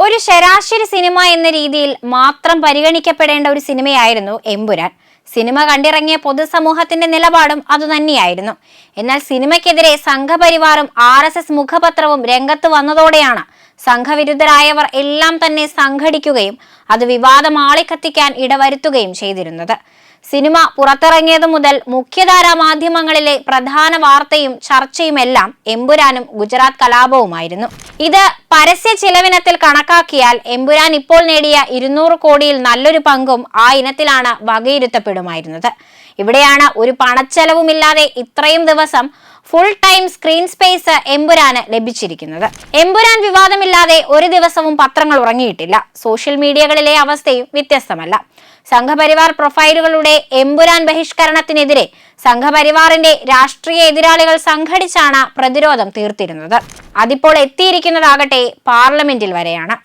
ഒരു ശരാശരി സിനിമ എന്ന രീതിയിൽ മാത്രം പരിഗണിക്കപ്പെടേണ്ട ഒരു സിനിമയായിരുന്നു എമ്പുരാൻ. സിനിമ കണ്ടിറങ്ങിയ പൊതുസമൂഹത്തിന്റെ നിലപാടും അതുതന്നെയായിരുന്നു. എന്നാൽ സിനിമയ്ക്കെതിരെ സംഘപരിവാറും RSS മുഖപത്രവും രംഗത്ത് വന്നതോടെയാണ് സംഘവിരുദ്ധരായവർ എല്ലാം തന്നെ സംഘടിക്കുകയും അത് വിവാദം ആളിക്കത്തിക്കാൻ ഇടവരുത്തുകയും ചെയ്തിരുന്നത്. സിനിമ പുറത്തിറങ്ങിയതു മുതൽ മുഖ്യധാരാ മാധ്യമങ്ങളിലെ പ്രധാന വാർത്തയും ചർച്ചയുമെല്ലാം എമ്പുരാനും ഗുജറാത്ത് കലാപവുമായിരുന്നു. ഇത് പരസ്യ ചിലവിനത്തിൽ കണക്കാക്കിയാൽ എമ്പുരാൻ ഇപ്പോൾ നേടിയ 200 കോടിയിൽ നല്ലൊരു പങ്കും ആ ഇനത്തിലാണ് വകയിരുത്തപ്പെടുമായിരുന്നത്. ഇവിടെയാണ് ഒരു പണച്ചെലവുമില്ലാതെ ഇത്രയും ദിവസം full time screen space Empuraan ലഭിച്ചിരിക്കുന്നത്. എമ്പുരാൻ വിവാദമില്ലാതെ ഒരു ദിവസവും പത്രങ്ങൾ ഉറങ്ങിയിട്ടില്ല. സോഷ്യൽ മീഡിയകളിലെ അവസ്ഥയും വ്യത്യസ്തമല്ല. സംഘപരിവാർ പ്രൊഫൈലുകളുടെ എമ്പുരാൻ ബഹിഷ്കരണത്തിനെതിരെ സംഘപരിവാറിന്റെ രാഷ്ട്രീയ എതിരാളികൾ സംഘടിച്ചാണ് പ്രതിരോധം തീർത്തിരുന്നത്. അതിപ്പോൾ എത്തിയിരിക്കുന്നതാകട്ടെ പാർലമെന്റിൽ വരെയാണ്.